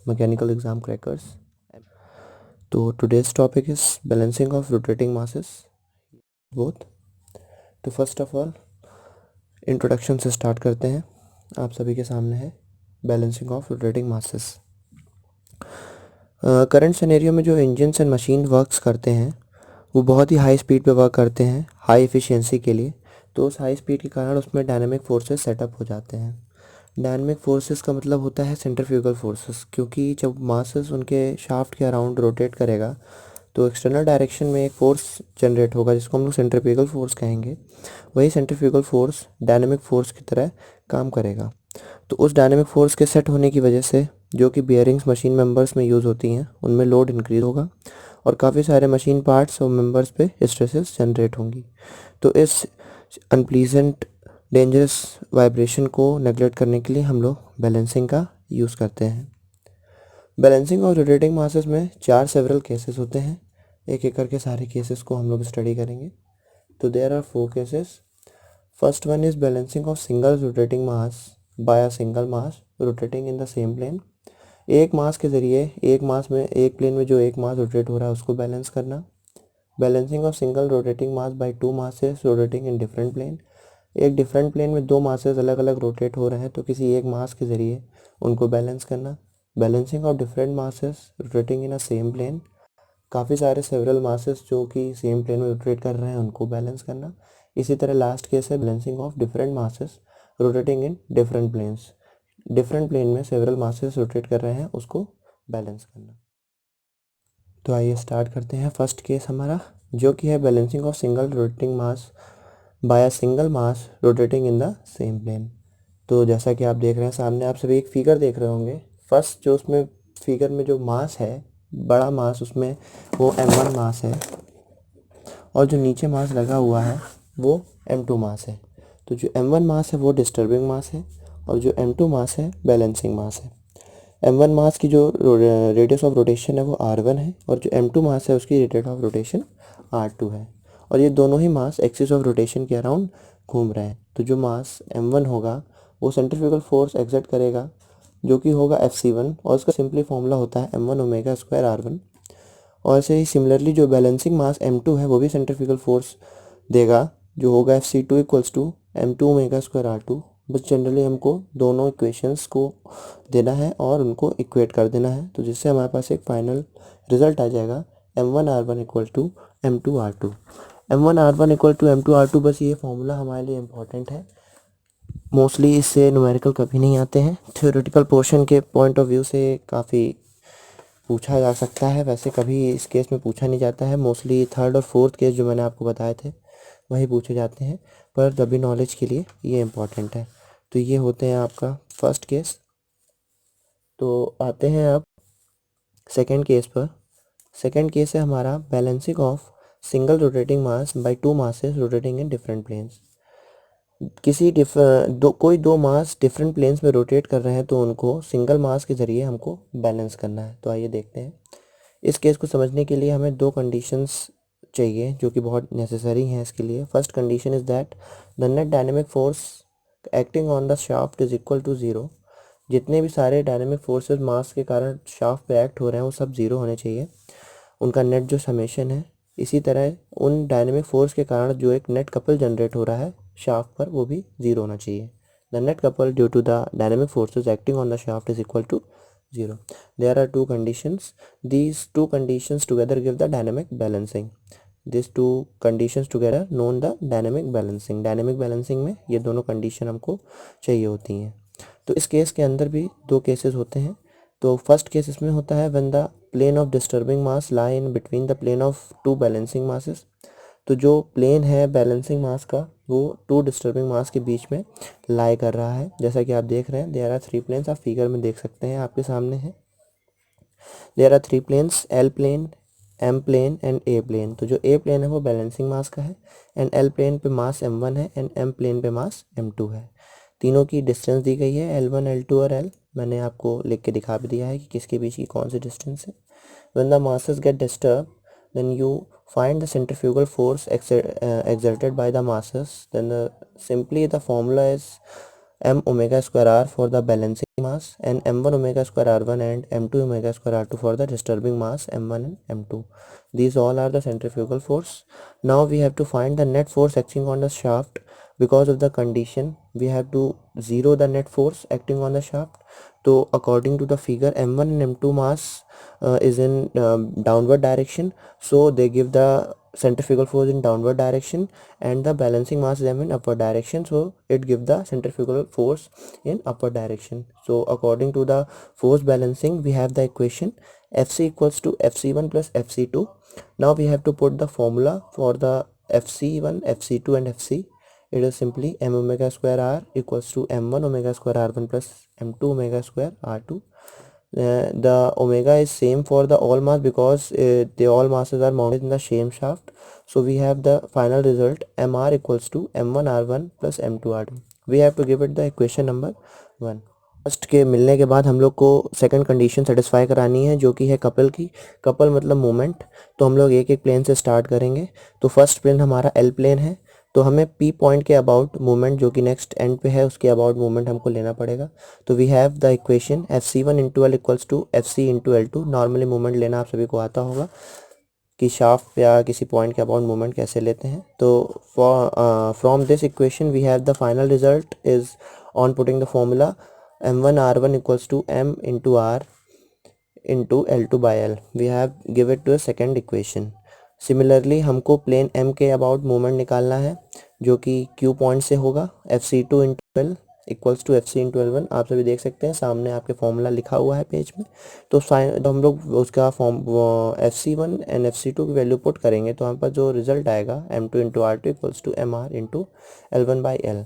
mechanical exam crackers. तो today's topic is balancing of rotating masses both. तो first of all introduction से start करते हैं. आप सभी के सामने है balancing of rotating masses. Current scenario में जो इंजन्स एंड मशीन वर्क्स करते हैं वो बहुत ही हाई स्पीड पे वर्क करते हैं हाई एफिशिएंसी के लिए. तो उस हाई स्पीड के कारण उसमें डायनामिक फोर्सेस सेटअप हो जाते हैं. डायनामिक फोर्सेस का मतलब होता है सेंट्रीफ्यूगल फोर्सेस, क्योंकि जब मासेस उनके शाफ्ट के अराउंड रोटेट करेगा तो एक्सटर्नल डायरेक्शन में एक फोर्स जनरेट होगा जिसको हम लोग सेंट्रीफ्यूगल फोर्स कहेंगे. वही सेंट्रीफ्यूगल फोर्स डायनामिक फोर्स की तरह काम करेगा. तो उस डायनामिक फोर्स के सेट होने की वजह से जो कि बियरिंग्स मशीन मेंबर्स में यूज़ होती हैं उनमें लोड इंक्रीज होगा और काफ़ी सारे मशीन पार्ट्स और मेंबर्स पे स्ट्रेसेस जनरेट होंगी. तो इस अनप्लीजेंट डेंजरस वाइब्रेशन को नेगलेक्ट करने के लिए हम लोग बैलेंसिंग का यूज़ करते हैं. बैलेंसिंग और रोटेटिंग मासेस में 4 सेवरल केसेस होते हैं. एक एक करके सारे केसेस को हम लोग स्टडी करेंगे. तो there are 4 cases. First one is balancing of single rotating mass by a single mass rotating in the same plane. एक मास के ज़रिए एक मास में एक प्लेन में जो एक मास रोटेट हो रहा है उसको बैलेंस करना. Balancing of single rotating mass by 2 masses rotating in different plane. एक डिफरेंट प्लेन में 2 मासेस अलग अलग रोटेट हो रहे हैं तो किसी एक मास के ज़रिए उनको बैलेंस करना. Balancing of different masses rotating in a same plane. काफ़ी सारे सेवरल मासेस जो कि सेम प्लेन में रोटेट कर रहे हैं उनको बैलेंस करना. इसी तरह लास्ट केस है balancing of different masses rotating in different planes. Different plane में सेवरल मासेस रोटेट कर रहे हैं उसको बैलेंस करना. तो आइए स्टार्ट करते हैं. फर्स्ट केस हमारा जो कि है balancing of single rotating mass by a single mass rotating in the same plane. तो जैसा कि आप देख रहे हैं सामने आप सभी एक फिगर देख रहे होंगे. फर्स्ट जो उसमें फिगर में जो मास है बड़ा मास उसमें वो m1 मास है और जो नीचे मास लगा हुआ है वो m2 मास है. तो जो m1 मास है वो डिस्टर्बिंग मास है और जो m2 मास है बैलेंसिंग मास है. m1 मास की जो रेडियस ऑफ रोटेशन है वो r1 है और जो m2 मास है उसकी रेडियस ऑफ रोटेशन r2 है और ये दोनों ही मास एक्सिस ऑफ रोटेशन के अराउंड घूम रहे हैं. तो जो मास m1 होगा वो सेंट्रीफ्यूगल फोर्स एक्सर्ट करेगा जो कि होगा Fc1 और उसका सिंपली फॉर्मूला होता है m1 ओमेगा स्क्वायर r1. और ऐसे ही सिमिलरली जो बैलेंसिंग मास m2 है वो भी सेंट्रीफ्यूगल फोर्स देगा जो होगा Fc2 equals to m2 omega square r2. बस जनरली हमको दोनों इक्वेशंस को देना है और उनको इक्वेट कर देना है तो जिससे हमारे पास एक फाइनल रिजल्ट आ जाएगा m1 r1 equal to m2 r2. m1 r1 equal to m2 r2. बस ये फॉर्मूला हमारे लिए इम्पॉर्टेंट है. मोस्टली इससे न्यूमेरिकल कभी नहीं आते हैं. थ्योरेटिकल पोर्शन के पॉइंट ऑफ व्यू से काफ़ी पूछा जा सकता है, वैसे कभी इस केस में पूछा नहीं जाता है. मोस्टली थर्ड और फोर्थ केस जो मैंने आपको बताए थे वही पूछे जाते हैं, पर तभी नॉलेज के लिए ये इम्पॉर्टेंट है. तो ये होते हैं आपका फर्स्ट केस. तो आते हैं अब सेकंड केस पर. सेकंड केस है हमारा balancing of single rotating mass by 2 masses rotating in different planes. किसी कोई दो मास डिफरेंट प्लेन्स में रोटेट कर रहे हैं तो उनको सिंगल मास के ज़रिए हमको बैलेंस करना है. तो आइए देखते हैं. इस केस को समझने के लिए हमें 2 कंडीशंस चाहिए जो कि बहुत नेसेसरी हैं इसके लिए. First condition is that the net dynamic force acting on the shaft is equal to zero. जितने भी सारे डायनेमिक फोर्सेस मास के कारण शाफ्ट पे एक्ट हो रहे हैं वो सब ज़ीरो होने चाहिए. उनका नेट जो समेशन है. इसी तरह उन डायनेमिक फोर्स के कारण जो एक नेट कपल जनरेट हो रहा है शाफ्ट पर वो भी ज़ीरो होना चाहिए. The net couple due to the dynamic forces acting on the shaft is equal to zero. There are 2 conditions. These 2 conditions together give the dynamic balancing. These 2 conditions together known the dynamic balancing. Dynamic balancing में ये दोनों condition हमको चाहिए होती हैं. तो इस case के अंदर भी 2 केसेस होते हैं. तो फर्स्ट केस इसमें होता है when the plane of disturbing mass lie in between the plane of 2 balancing masses. तो जो प्लेन है बैलेंसिंग मास का वो 2 डिस्टर्बिंग मास के बीच में लाई कर रहा है. जैसा कि आप देख रहे हैं देयर आर 3 प्लेन्स. आप फिगर में देख सकते हैं आपके सामने है. There are 3 planes L plane M plane and A plane. तो जो A प्लेन है वो बैलेंसिंग मास का है एंड L प्लेन पे मास m1 है एंड M प्लेन पे मास m2 है. तीनों की डिस्टेंस दी गई है L1 L2 और L. मैंने आपको लिख के दिखा भी दिया है कि किसके बीच की कौन सी डिस्टेंस है. When the masses get disturbed then you find the centrifugal force exerted by the masses. Then simply the formula is m omega square r for the balancing mass and m1 omega square r1 and m2 omega square r2 for the disturbing mass m1 and m2. These all are the centrifugal force. Now we have to find the net force acting on the shaft. Because of the condition, we have to zero the net force acting on the shaft. So according to the figure, m1 and m2 mass is in downward direction, so they give the centrifugal force in downward direction, and the balancing mass is in upward direction, so it gives the centrifugal force in upward direction. So according to the force balancing, we have the equation Fc equals to Fc1 plus Fc2. Now we have to put the formula for the Fc1, Fc2 and Fc. It is simply m omega square r equals to m1 omega square r1 plus m2 omega square r2. The omega is same for the all mass because the all masses are mounted in the same shaft. So we have the final result mr equals to m1 r1 plus m2 r2. We have to give it the equation number 1. First के मिलने के बाद हम लोग को second condition satisfy करानी है, जो कि है कपल की. कपल मतलब मोमेंट. तो हम लोग एक एक प्लेन से स्टार्ट करेंगे. तो फर्स्ट प्लेन हमारा एल प्लेन है, तो हमें पी पॉइंट के अबाउट मूवमेंट जो कि नेक्स्ट एंड पे है उसके अबाउट मूवमेंट हमको लेना पड़ेगा. तो we have the equation F C one into L equals to F C into L two. Normally movement लेना आप सभी को आता होगा कि शाफ्ट या किसी पॉइंट के अबाउट मूवमेंट कैसे लेते हैं. तो from this equation we have the final result is on putting the formula m1 r1 equals to m into r into L2 by L. We have give it to a second equation. Similarly हमको plane m के about moment निकालना है, जो कि q point से होगा fc2 into L equals to fc into L one. आप सभी देख सकते हैं सामने आपके फॉर्मूला लिखा हुआ है पेज में. तो हम लोग उसका फॉर्म fc1 एंड fc2 की वैल्यू पुट करेंगे, तो हमारे पास जो रिजल्ट आएगा m2 into r2 equals to mr into l1 by l.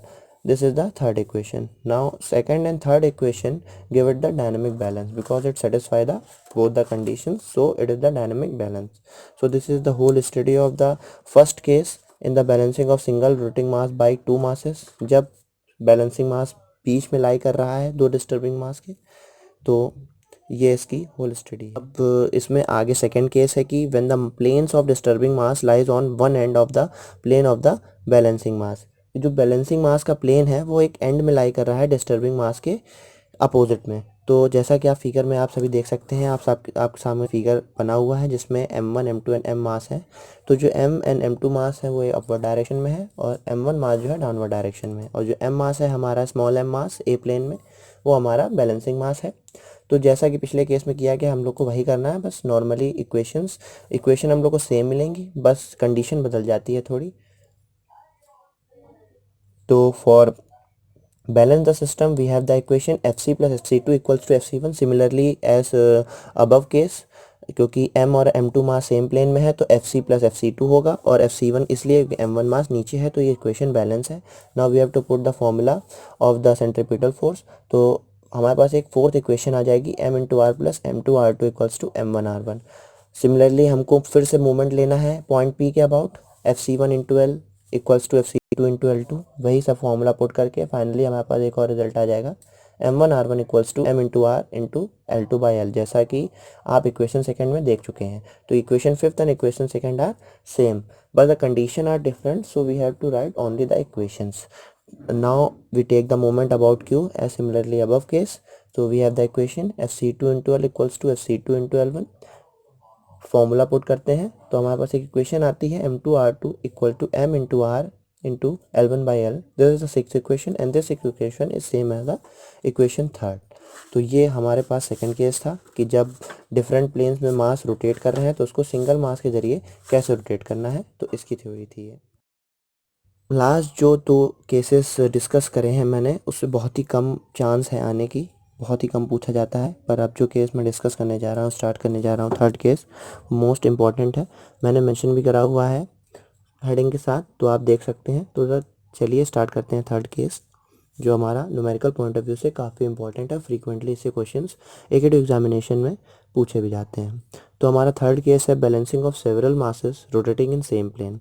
This is the third equation. Now second and third equation give it the dynamic balance because it satisfy the both the conditions, so it is the dynamic balance. So this is the whole study of the first case in the balancing of single rotating mass by two masses. जब balancing mass बीच में लाई कर रहा है दो disturbing mass के, तो ये इसकी होल स्टडी. अब इसमें आगे सेकंड केस है कि when the planes of disturbing mass lies on one end of the plane of the balancing mass. जो बैलेंसिंग मास का प्लेन है वो एक एंड में लाई कर रहा है डिस्टर्बिंग मास के अपोजिट में. तो जैसा कि आप फिगर में आप सभी देख सकते हैं, आपके सामने फिगर बना हुआ है जिसमें m1 m2 एंड m मास है. तो जो m एंड m2 मास है वो अपवर्ड डायरेक्शन में है और m1 मास जो है डाउनवर्ड डायरेक्शन में है. और जो m मास है हमारा स्मॉल m मास ए प्लेन में, वो हमारा बैलेंसिंग मास है. तो जैसा कि पिछले केस में किया गया हम लोग को वही करना है. बस नॉर्मली इक्वेशन हम लोग को सेम मिलेंगी, बस कंडीशन बदल जाती है थोड़ी. तो for balance the system we have the equation fc plus fc2 equals to fc1 similarly as above case. क्योंकि m और m2 मास सेम प्लेन में है तो fc प्लस fc2 होगा और fc1 इसलिए m1 मास नीचे है, तो ये इक्वेशन बैलेंस है. Now we have to put the formula of the centripetal force. तो हमारे पास एक फोर्थ इक्वेशन आ जाएगी m into R plus m2 r2 equals to m1 r1. Similarly हमको फिर से मूवमेंट लेना है पॉइंट p के about fc1 into L equals to fc2 into L2. वही सब फॉर्मूला पुट करके फाइनली हमारे पास एक और रिजल्ट आ जाएगा m1 r1 equals to m into R into L2 by L, जैसा कि आप इक्वेशन सेकंड में देख चुके हैं. तो equation fifth and equation second are same but the condition are different, so we have to write only the equations. Now we take the moment about q as similarly above case. So we have the equation fc2 into l equals to fc2 into l1. Formula put करते हैं तो हमारे पास एक equation आती है m2 r2 equal to m into R into l1 by L. This is the sixth equation and this equation is same as the equation third. तो ये हमारे पास सेकंड केस था कि जब डिफरेंट प्लेन्स में मास रोटेट कर रहे हैं तो उसको सिंगल मास के जरिए कैसे रोटेट करना है, तो इसकी थ्योरी थी ये. लास्ट जो दो केसेस डिस्कस करे हैं मैंने, उससे बहुत ही कम चांस है आने की, बहुत ही कम पूछा जाता है. पर अब जो केस मैं डिस्कस करने जा रहा हूँ, स्टार्ट करने जा रहा हूँ, थर्ड केस मोस्ट इम्पॉर्टेंट है. मैंने मेंशन भी करा हुआ है हेडिंग के साथ, तो आप देख सकते हैं. तो चलिए स्टार्ट करते हैं थर्ड केस, जो हमारा न्यूमेरिकल पॉइंट ऑफ व्यू से काफ़ी इंपॉर्टेंट है. फ्रीक्वेंटली इससे क्वेश्चंस एक एग्जामिनेशन में पूछे भी जाते हैं. तो हमारा थर्ड केस है balancing of several masses rotating in same plane.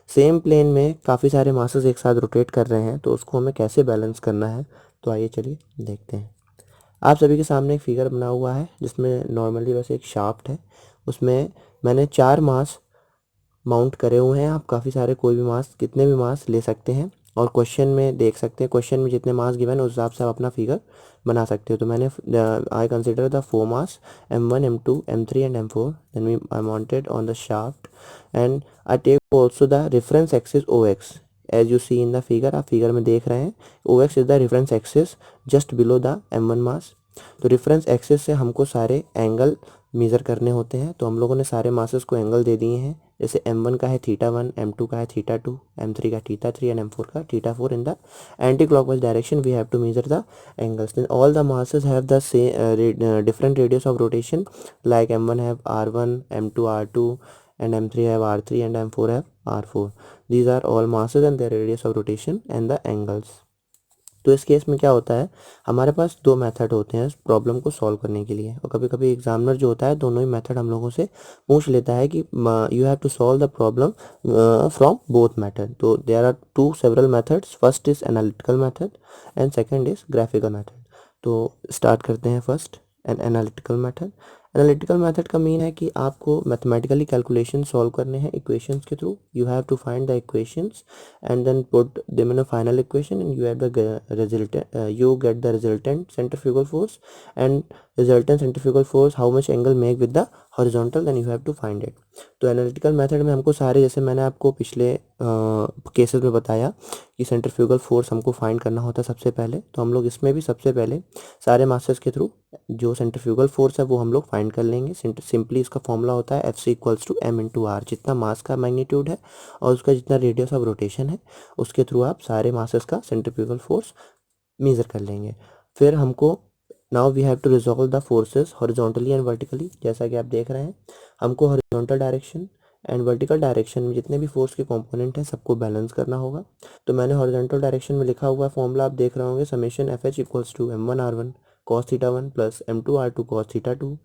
Same plane में काफ़ी सारे मासेस एक साथ रोटेट कर रहे हैं, तो उसको हमें कैसे बैलेंस करना है, तो आइए चलिए देखते हैं. आप सभी के सामने एक फिगर बना हुआ है जिसमें नॉर्मली बस एक शाफ्ट है, उसमें मैंने 4 मास माउंट करे हुए हैं. आप काफ़ी सारे कोई भी मास, कितने भी मास ले सकते हैं. और क्वेश्चन में देख सकते हैं, क्वेश्चन में जितने मास गिवन है उस हिसाब से आप अपना फिगर बना सकते हो। तो मैंने I consider the 4 mass M1 M2 M3 and M4 then I mounted on the shaft and I take also the reference axis OX as you see in the figure. आप फिगर में देख रहे हैं OX is the reference axis just below the M1 mass. तो reference axis से हमको सारे angle measure करने होते हैं, तो हम लोगों ने सारे मासेस को एंगल दे दिए हैं। जैसे M1 का है θ1, M2 का है θ2, M3 का θ3 एंड M4 का θ4 in the anti clockwise direction we have to measure the angles. Then all the masses have the same different radius of rotation, like M1 have R1, M2 R2 and M3 have R3 and M4 have R4. These are all masses and their radius of rotation and the angles. तो इस case में क्या होता है, हमारे पास दो method होते हैं इस प्रॉब्लम को सॉल्व करने के लिए, और कभी कभी एग्जामिनर जो होता है दोनों ही मेथड हम लोगों से पूछ लेता है कि you have to solve the problem from both method. तो there are two several methods, first is analytical method and second is graphical method. तो स्टार्ट करते हैं first an analytical method. Analytical method का मीन है कि आपको mathematically calculation solve करने हैं इक्वेशंस के through. You have to find the equations and then put them in a final equation and you have the resultant you get the resultant centrifugal force and resultant centrifugal force how much angle make with the horizontal, then you have to find it. तो analytical method में हमको सारे, जैसे मैंने आपको पिछले cases में बताया कि सेंट्रीफ्यूगल फोर्स हमको फाइंड करना होता है सबसे पहले, तो हम लोग इसमें भी सबसे पहले सारे मासेस के थ्रू जो सेंट्रीफ्यूगल फोर्स है वो हम लोग फाइंड कर लेंगे। सिंपली इसका फॉर्मूला होता है Fc इक्वल्स टू M×R, जितना मास का मैग्नीट्यूड है और उसका जितना रेडियस ऑफ रोटेशन है उसके थ्रू आप सारे मासेस का सेंट्रीफ्यूगल फोर्स मेजर कर लेंगे। फिर हमको now we have to resolve the forces horizontally and vertically. जैसा कि आप देख रहे हैं हमको horizontal direction and vertical direction में जितने भी फोर्स के कंपोनेंट हैं सबको बैलेंस करना होगा। तो मैंने हॉरिजॉन्टल डायरेक्शन में लिखा हुआ फॉर्मूला आप देख रहे होंगे, summation FH equals to M1R1 cos θ1 plus M2R2 cos θ2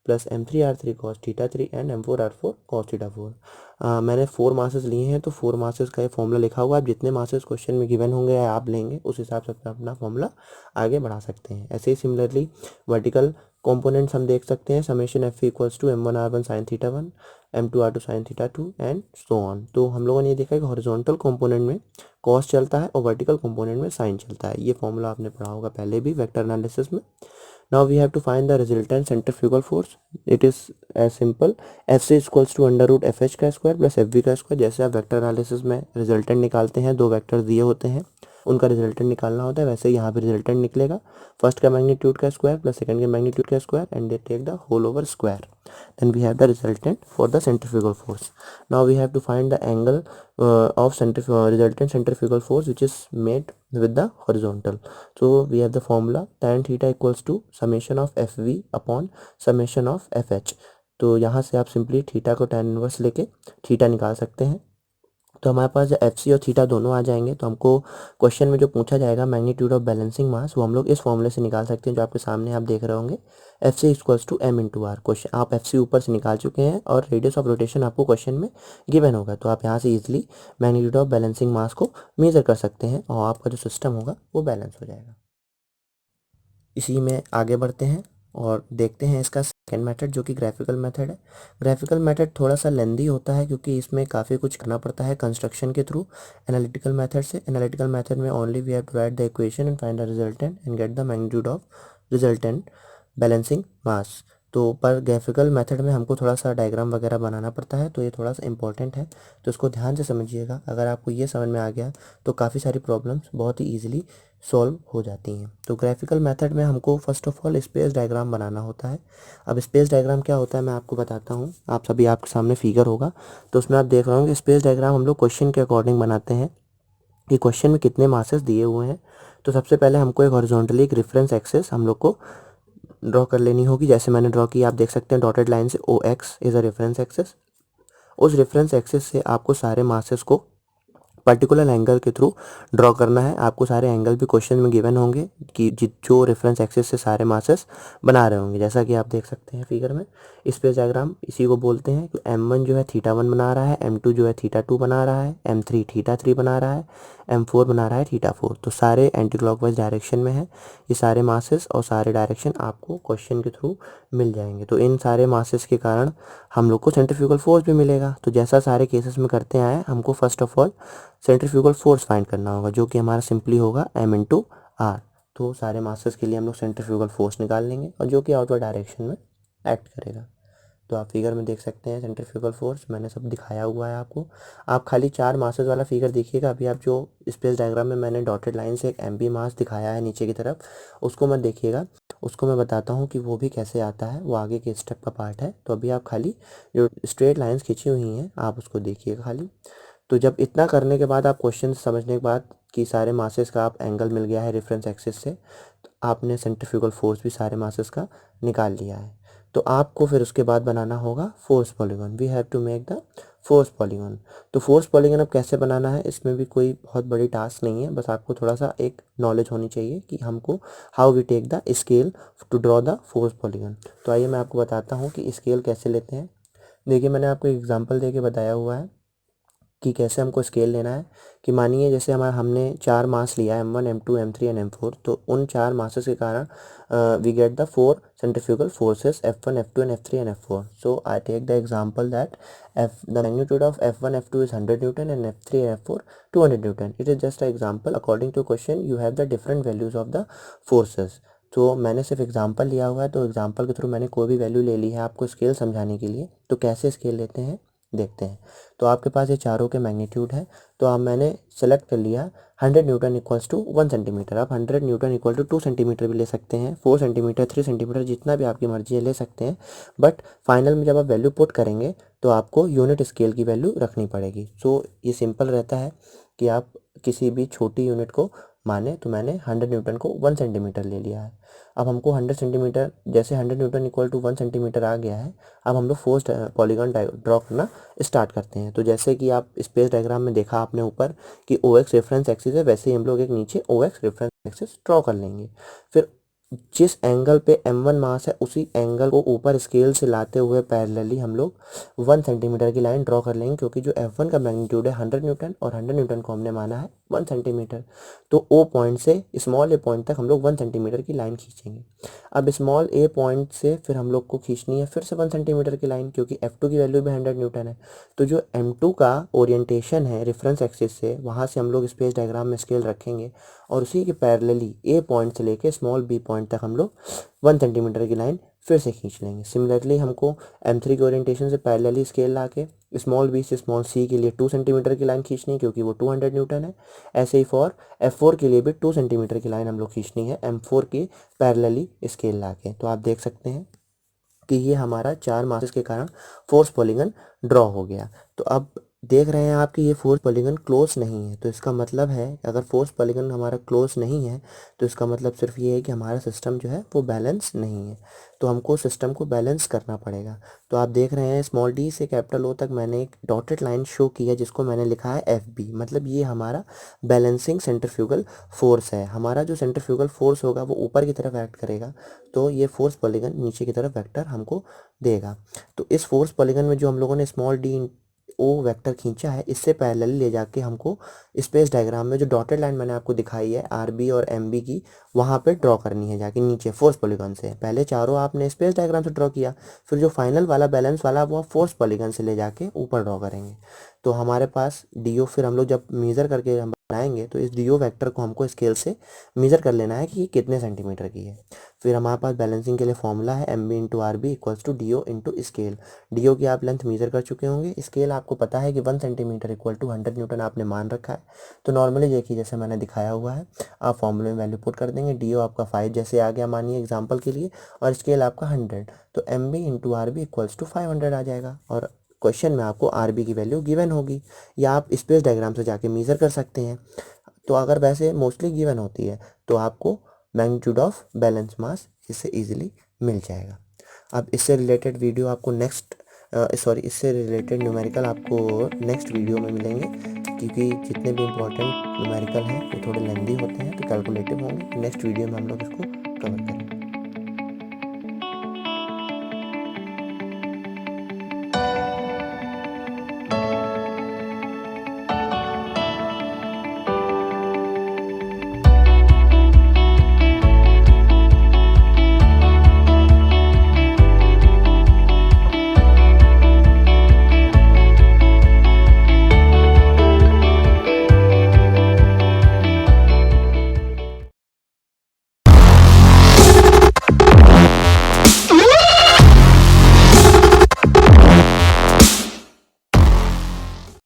plus M3R3 cos θ3 and M4R4 cos θ4। मैंने 4 मासेस लिए हैं तो 4 मासेस का ये फॉर्मूला लिखा हुआ है। आप जितने मासेस क्वेश्चन में गिवन होंगे या आप लेंगे उस हिसाब से अपना फॉर्मूला आगे बढ़ा सकते हैं। ऐसे ही सिमिलरली वर्टिकल कंपोनेंट्स हम देख सकते हैं, summation F equals to M1R1 sin θ1 M2R2 sin θ2 and so on. तो हम लोगों ने ये देखा कि हॉरिजॉन्टल कंपोनेंट में कॉस चलता है और वर्टिकल कंपोनेंट में साइन चलता है। ये फॉर्मूला आपने पढ़ा होगा पहले भी वेक्टर एनालिसिस में। Now we have to find the resultant centrifugal force. It is as simple Fc equals to under root FH का स्क्वायर प्लस FV का स्क्वायर। जैसे आप वेक्टर एनालिसिस में रिजल्टेंट निकालते हैं, दो वेक्टर दिए होते हैं उनका रिजल्टेंट निकालना होता है, वैसे ही यहाँ पे रिजल्टेंट निकलेगा। फर्स्ट का मैग्नीट्यूड का स्क्वायर प्लस सेकंड के मैग्नीट्यूड का square and they take the whole over square, then we have the resultant for the centrifugal force. Now we have to find the angle of resultant centrifugal force which is made with the horizontal. So we have the formula tan theta equals to summation of FV upon summation of FH. तो यहाँ से आप simply theta को tan inverse लेके theta निकाल सकते हैं। तो हमारे पास जब FC और थीटा दोनों आ जाएंगे तो हमको क्वेश्चन में जो पूछा जाएगा मैग्नीट्यूड ऑफ बैलेंसिंग मास वो हम लोग इस फॉर्मूले से निकाल सकते हैं जो आपके सामने आप देख रहे होंगे, FC equals to M×R। Question आप FC ऊपर से निकाल चुके हैं और रेडियस ऑफ रोटेशन आपको क्वेश्चन में गिवन होगा, तो आप यहाँ से easily magnitude of balancing mass को मेजर कर सकते हैं और आपका जो सिस्टम होगा वो बैलेंस हो जाएगा। इसी में आगे बढ़ते हैं और देखते हैं इसका सेकेंड मेथड जो कि ग्राफिकल मेथड है। ग्राफिकल मेथड थोड़ा सा लेंदी होता है क्योंकि इसमें काफ़ी कुछ करना पड़ता है कंस्ट्रक्शन के थ्रू एनालिटिकल मेथड से। एनालिटिकल मेथड में only we have to write the equation and find the resultant and get the magnitude of resultant balancing mass. तो पर ग्राफिकल मेथड में हमको थोड़ा सा डायग्राम वगैरह बनाना पड़ता है, तो ये थोड़ा सा इंपॉर्टेंट है, तो इसको ध्यान से समझिएगा। अगर आपको ये समझ में आ गया तो काफ़ी सारी प्रॉब्लम्स बहुत ही ईजिली सॉल्व हो जाती हैं। तो ग्राफिकल मेथड में हमको first of all space diagram बनाना होता है। अब स्पेस डायग्राम क्या होता है मैं आपको बताता हूँ। आप सभी आपके सामने फिगर होगा तो उसमें आप देख रहे होंगे स्पेस डायग्राम हम लोग क्वेश्चन के अकॉर्डिंग बनाते हैं कि क्वेश्चन में कितने मासेस दिए हुए हैं। तो सबसे पहले हमको एक हॉरिजॉन्टली एक रेफरेंस एक्सिस हम लोग को ड्रॉ कर लेनी होगी। जैसे मैंने ड्रॉ की आप देख सकते हैं डॉटेड लाइन से OX is a reference axis. उस रेफरेंस एक्सिस से आपको सारे मासेस को पर्टिकुलर एंगल के थ्रू ड्रॉ करना है। आपको सारे एंगल भी क्वेश्चन में गिवन होंगे कि जो रेफरेंस एक्सिस से सारे मासेस बना रहे होंगे, जैसा कि आप देख सकते हैं फिगर में। स्पेस डायग्राम इसी को बोलते हैं कि M1 जो है θ1 बना रहा है, M2 जो है θ2 बना रहा है, M3 θ3 बना रहा है, M4 बना रहा है θ4। तो सारे एंटी क्लॉकवाइज डायरेक्शन में है ये सारे मासेस और सारे डायरेक्शन आपको क्वेश्चन के थ्रू मिल जाएंगे। तो इन सारे मासेस के कारण हम लोग को सेंट्रीफ्यूगल फोर्स भी मिलेगा। तो जैसा सारे केसेस में करते आए, हमको first of all centrifugal force find करना होगा, जो कि हमारा सिंपली होगा m/r। तो सारे मासेस के लिए हम लोग सेंट्रीफ्यूगल फोर्स निकाल लेंगे, और जो कि आउटवर्ड डायरेक्शन में एक्ट करेगा। तो आप फिगर में देख सकते हैं सेंट्रीफ्यूगल फोर्स मैंने सब दिखाया हुआ है आपको। आप खाली 4 मासेस वाला फिगर देखिएगा। अभी आप जो स्पेस डायग्राम में मैंने डॉटेड लाइन से एक mb मास दिखाया है नीचे की तरफ, उसको मत देखिएगा, उसको मैं बताता हूँ कि वो भी कैसे आता है, वो आगे के स्टेप का पार्ट है। तो अभी आप खाली जो स्ट्रेट लाइन्स खींची हुई हैं आप उसको देखिएगा खाली। तो जब इतना करने के बाद आप क्वेश्चन समझने के बाद कि सारे मासेस का आप एंगल मिल गया है रेफरेंस एक्सिस से, तो आपने सेंट्रीफ्यूगल फोर्स भी सारे मासेस का निकाल लिया है। तो आपको फिर उसके बाद बनाना होगा force polygon. We have to make the force polygon. तो फोर्स पॉलीगॉन अब कैसे बनाना है, इसमें भी कोई बहुत बड़ी टास्क नहीं है, बस आपको थोड़ा सा एक नॉलेज होनी चाहिए कि हमको how we take the scale to draw the force polygon. तो आइए मैं आपको बताता हूँ कि स्केल कैसे लेते हैं। देखिए मैंने आपको एग्जाम्पल दे के बताया हुआ है कि कैसे हमको स्केल लेना है। कि मानिए जैसे हमने 4 मास लिया है, m1 m2 m3 and m4। तो उन 4 मासेस के कारण we get the 4 centrifugal forces f1 f2 and f3 and f4। So I take the example that the magnitude of f1 f2 is 100 newton and f3 and f4 200 newton. It is just a example. According to question you have the different values of the forces. तो मैंने सिर्फ example लिया हुआ है, तो example के through मैंने कोई भी वैल्यू ले ली है आपको स्केल समझाने के लिए। तो कैसे स्केल लेते हैं देखते हैं। तो आपके पास ये चारों के मैग्नीट्यूड है। तो अब मैंने सेलेक्ट कर लिया 100 न्यूटन इक्वल्स टू 1 सेंटीमीटर। आप 100 न्यूटन इक्वल टू 2 सेंटीमीटर भी ले सकते हैं, 4 सेंटीमीटर, 3 सेंटीमीटर, जितना भी आपकी मर्जी है ले सकते हैं। बट फाइनल में जब आप वैल्यू पुट करेंगे तो आपको यूनिट स्केल की वैल्यू रखनी पड़ेगी। सो ये सिंपल रहता है कि आप किसी भी छोटी यूनिट को माने। तो मैंने 100 न्यूटन को 1 सेंटीमीटर ले लिया है। अब हमको 100 सेंटीमीटर, जैसे 100 न्यूटन इक्वल टू 1 सेंटीमीटर आ गया है, अब हम लोग फोर्स पॉलीगॉन ड्रॉ करना स्टार्ट करते हैं। तो जैसे कि आप स्पेस डायग्राम में देखा आपने ऊपर कि ओ एक्स रेफरेंस एक्सिस है, वैसे ही हम लोग एक नीचे ओ एक्स रेफरेंस एक्सिस ड्रॉ कर लेंगे। फिर जिस एंगल पे m1 मास है उसी एंगल को ऊपर स्केल से लाते हुए पैरेलली हम लोग 1 सेंटीमीटर की लाइन ड्रॉ कर लेंगे, क्योंकि जो f1 का मैग्नीट्यूड है 100 न्यूटन और 100 न्यूटन को हमने माना है 1 सेंटीमीटर। तो ओ पॉइंट से स्मॉल ए पॉइंट तक हम लोग 1 सेंटीमीटर की लाइन खींचेंगे। अब स्मॉल ए पॉइंट से फिर हम लोग को खींचनी है फिर से 1 सेंटीमीटर की लाइन, क्योंकि f2 की वैल्यू भी 100 न्यूटन है। तो जो m2 का ओरिएंटेशन है रेफरेंस एक्सिस से, वहाँ से हम लोग स्पेस डायग्राम में स्केल रखेंगे और उसी के पैरेलली ए पॉइंट से लेके स्मॉल बी पॉइंट तक हम लोग 1 सेंटीमीटर की लाइन फिर से खींच लेंगे। सिमिलरली हमको m3 के ओरिएंटेशन से पैरेलली स्केल ला के स्मॉल बी से स्मॉल सी के लिए 2 सेंटीमीटर की लाइन खींचनी है, क्योंकि वो 200 न्यूटन है। ऐसे ही फॉर f4 के लिए भी 2 सेंटीमीटर की लाइन हम लोग खींचनी है m4 की पैरेलली स्केल ला के। तो आप देख सकते हैं कि ये हमारा 4 मासेस के कारण फोर्स पॉलीगन ड्रॉ हो गया। तो अब देख रहे हैं आप कि ये फोर्स पॉलीगन क्लोज नहीं है। तो इसका मतलब है अगर फोर्स पॉलीगन हमारा क्लोज नहीं है तो इसका मतलब सिर्फ ये है कि हमारा सिस्टम जो है वो बैलेंस नहीं है। तो हमको सिस्टम को बैलेंस करना पड़ेगा। तो आप देख रहे हैं स्मॉल डी से कैपिटल ओ तक मैंने एक डॉटेड लाइन शो की है, जिसको मैंने लिखा है FB। मतलब ये हमारा बैलेंसिंग सेंट्रीफ्यूगल फोर्स है। हमारा जो सेंट्रीफ्यूगल फोर्स होगा वो ऊपर की तरफ एक्ट करेगा, तो ये फोर्स पॉलीगन नीचे की तरफ वेक्टर हमको देगा। तो इस फोर्स पॉलीगन में जो हम लोगों ने स्मॉल डी ओ वेक्टर खींचा है, इससे पैरेलल ले जाके हमको स्पेस डायग्राम में जो डॉटेड लाइन मैंने आपको दिखाई है RB और MB की, वहाँ पे ड्रॉ करनी है जाके नीचे फोर्स पॉलीगन से। पहले चारों आपने स्पेस डायग्राम से ड्रॉ किया, फिर जो फाइनल वाला बैलेंस वाला वो फोर्स पॉलीगन से ले जाके ऊपर ड्रॉ करेंगे। तो हमारे पास DO फिर हम लोग जब मेज़र करके हम बनाएंगे तो इस DO वेक्टर को हमको स्केल से मेज़र कर लेना है कि ये कितने सेंटीमीटर की है। फिर हमारे पास बैलेंसिंग के लिए फॉर्मूला है MB into RB equals to DO into scale. DO की आप लेंथ मेज़र कर चुके होंगे, स्केल आपको पता है कि 1 सेंटीमीटर इक्वल टू 100 न्यूटन आपने मान रखा है। तो नॉर्मली देखिए जैसे मैंने दिखाया हुआ है, आप फॉर्मूले में वैल्यू पुट कर देंगे। DO आपका 5 जैसे आ गया मानिए एग्जाम्पल के लिए, और स्केल आपका 100। तो MB into RB equals to 500 आ जाएगा, और क्वेश्चन में आपको RB की वैल्यू गिवन होगी, या आप स्पेस डायग्राम से जाके मेज़र कर सकते हैं। तो अगर वैसे मोस्टली गिवन होती है तो आपको मैग्नीट्यूड ऑफ बैलेंस मास इससे इजीली मिल जाएगा। अब इससे रिलेटेड वीडियो आपको इससे रिलेटेड न्यूमेरिकल आपको नेक्स्ट वीडियो में मिलेंगे, क्योंकि जितने भी इम्पोर्टेंट न्यूमेरिकल हैं वो थोड़े लेंदी होते हैं तो कैलकुलेटिव होंगे। नेक्स्ट वीडियो में हम लोग इसको कवर करेंगे।